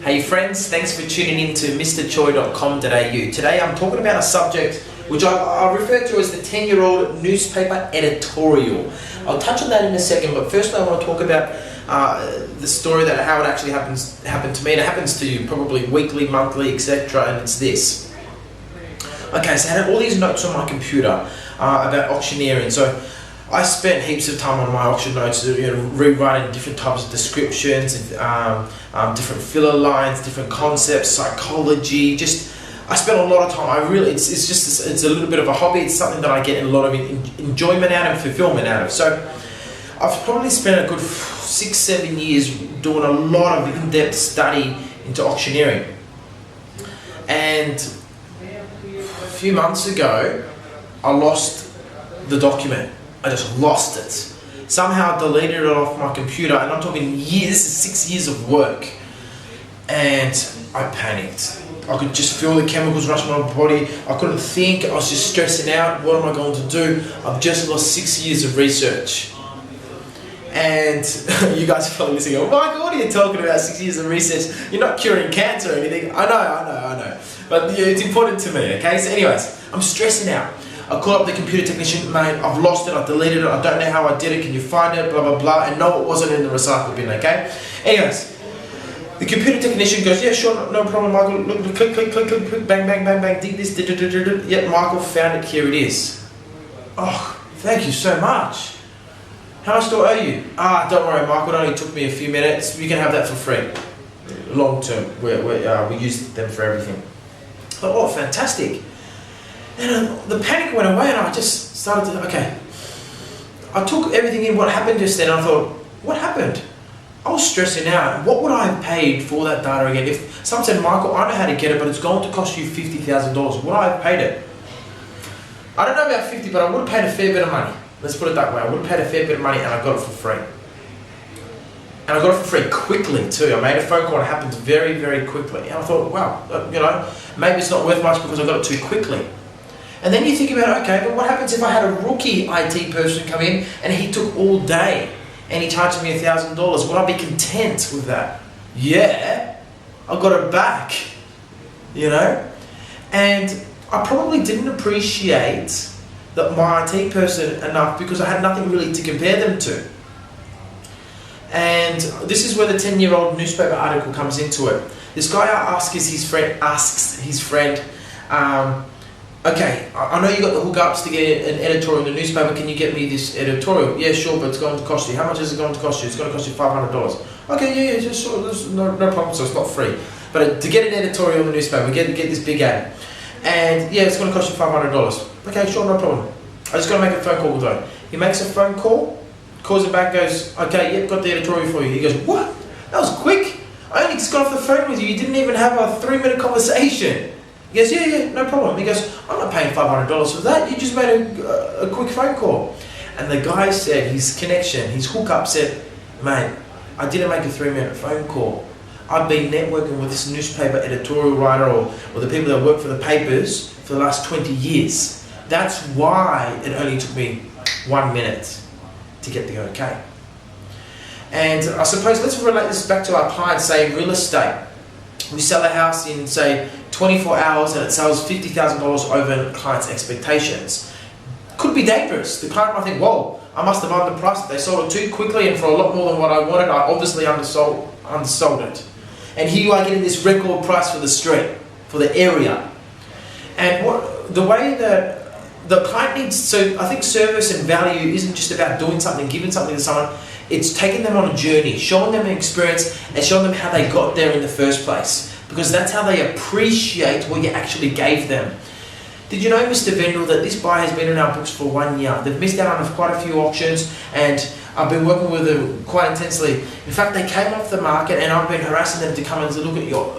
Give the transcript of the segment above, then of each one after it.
Hey friends, thanks for tuning in to mrchoi.com.au. Today I'm talking about a subject which I refer to as the 10-year-old newspaper editorial. I'll touch on that in a second, but first I want to talk about the story that how it actually happened to me, and it happens to you probably weekly, monthly, etc. And it's this. Okay, so I had all these notes on my computer about auctioneering. So I spent heaps of time on my auction notes, rewriting different types of descriptions, different filler lines, different concepts, psychology. I spent a lot of time. It's a little bit of a hobby. It's something that I get a lot of enjoyment out and fulfillment out of. So I've probably spent a good 6-7 years doing a lot of in-depth study into auctioneering. And a few months ago, I lost the document. I just lost it. Somehow I deleted it off my computer, and I'm talking years, 6 years of work. And I panicked. I could just feel the chemicals rushing my body. I couldn't think. I was just stressing out. What am I going to do? I've just lost 6 years of research. And you guys are probably listening, oh Michael, what are you talking about, 6 years of research? You're not curing cancer or anything. I know. But it's important to me, okay? So anyways, I'm stressing out. I called up the computer technician, mate, I've lost it, I've deleted it, I don't know how I did it, can you find it, blah, blah, blah, and no, it wasn't in the recycle bin, okay? Anyways, the computer technician goes, yeah, sure, no problem, Michael, look, click, bang, dig this, yep, Michael found it, here it is. Oh, thank you so much. How much do I owe you? Don't worry, Michael, it only took me a few minutes, you can have that for free. Long term, we use them for everything. Oh, fantastic. And the panic went away, and I just started to, okay. I took everything in what happened just then, and I thought, what happened? I was stressing out. What would I have paid for that data again? If someone said, Michael, I know how to get it, but it's going to cost you $50,000, would I have paid it? I don't know about 50, but I would have paid a fair bit of money. Let's put it that way. I would have paid a fair bit of money, and I got it for free. And I got it for free quickly too. I made a phone call, and it happened very, very quickly. And I thought, wow, maybe it's not worth much because I got it too quickly. And then you think about, okay, but what happens if I had a rookie IT person come in and he took all day and he charged me $1,000? Would I be content with that? Yeah, I got it back, And I probably didn't appreciate that my IT person enough because I had nothing really to compare them to. And this is where the 10-year-old newspaper article comes into it. This guy asks his friend, okay, I know you got the hookups to get an editorial in the newspaper. Can you get me this editorial? Yeah, sure, but it's going to cost you. How much is it going to cost you? It's going to cost you $500. Okay, yeah, sure. There's no problem. So it's not free. But to get an editorial in the newspaper, get this big ad, and yeah, it's going to cost you $500. Okay, sure, no problem. I just got to make a phone call though. He makes a phone call, calls it back, goes, okay, yep, got the editorial for you. He goes, what? That was quick. I only just got off the phone with you. You didn't even have a 3-minute conversation. He goes, yeah, no problem. He goes, I'm not paying $500 for that. You just made a quick phone call. And the guy said, his connection, his hookup said, mate, I didn't make a 3-minute phone call. I've been networking with this newspaper editorial writer or the people that work for the papers for the last 20 years. That's why it only took me 1 minute to get the okay. And I suppose let's relate this back to our clients, say real estate. We sell a house in, say, 24 hours and it sells $50,000 over the client's expectations. Could be dangerous. The client might think, whoa, I must have underpriced it. They sold it too quickly and for a lot more than what I wanted. I obviously undersold it. And here you are getting this record price for the street, for the area. And the way that the client needs, so I think service and value isn't just about doing something, giving something to someone. It's taking them on a journey, showing them an experience and showing them how they got there in the first place. Because that's how they appreciate what you actually gave them. Did you know, Mr. Vendel, that this buyer has been in our books for 1 year? They've missed out on quite a few auctions and I've been working with them quite intensely. In fact, they came off the market and I've been harassing them to come and look at your,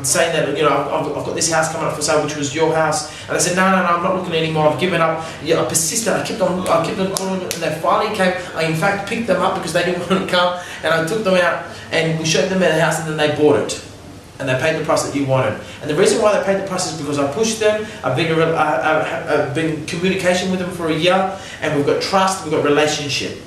saying that, I've got this house coming up for sale, which was your house. And I said, no, I'm not looking anymore. I've given up. Yeah, I persisted. I kept on calling them, and they finally came. I, in fact, picked them up because they didn't want to come, and I took them out and we showed them at the house, and then they bought it. And they paid the price that you wanted. And the reason why they paid the price is because I pushed them, I've been in communication with them for a year, and we've got trust, we've got relationship.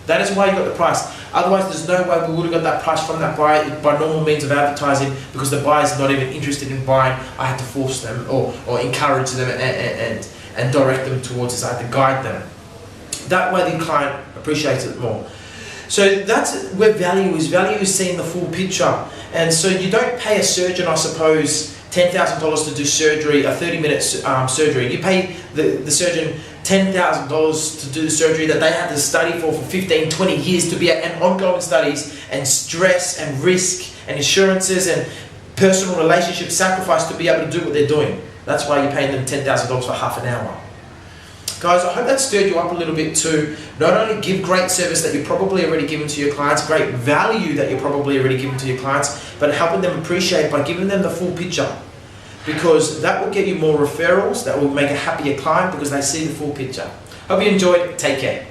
That is why you got the price. Otherwise, there's no way we would have got that price from that buyer by normal means of advertising, because the buyer's not even interested in buying. I had to force them or encourage them and direct them towards this. I had to guide them. That way the client appreciates it more. So that's where value is. Value is seeing the full picture. And so you don't pay a surgeon, I suppose, $10,000 to do surgery, a 30-minute surgery. You pay the surgeon $10,000 to do the surgery that they had to study for 15, 20 years to be and ongoing studies and stress and risk and insurances and personal relationship sacrifice to be able to do what they're doing. That's why you're paying them $10,000 for half an hour. Guys, I hope that stirred you up a little bit to not only give great service that you're probably already giving to your clients, great value that you're probably already giving to your clients, but helping them appreciate by giving them the full picture. Because that will get you more referrals, that will make a happier client because they see the full picture. Hope you enjoyed. Take care.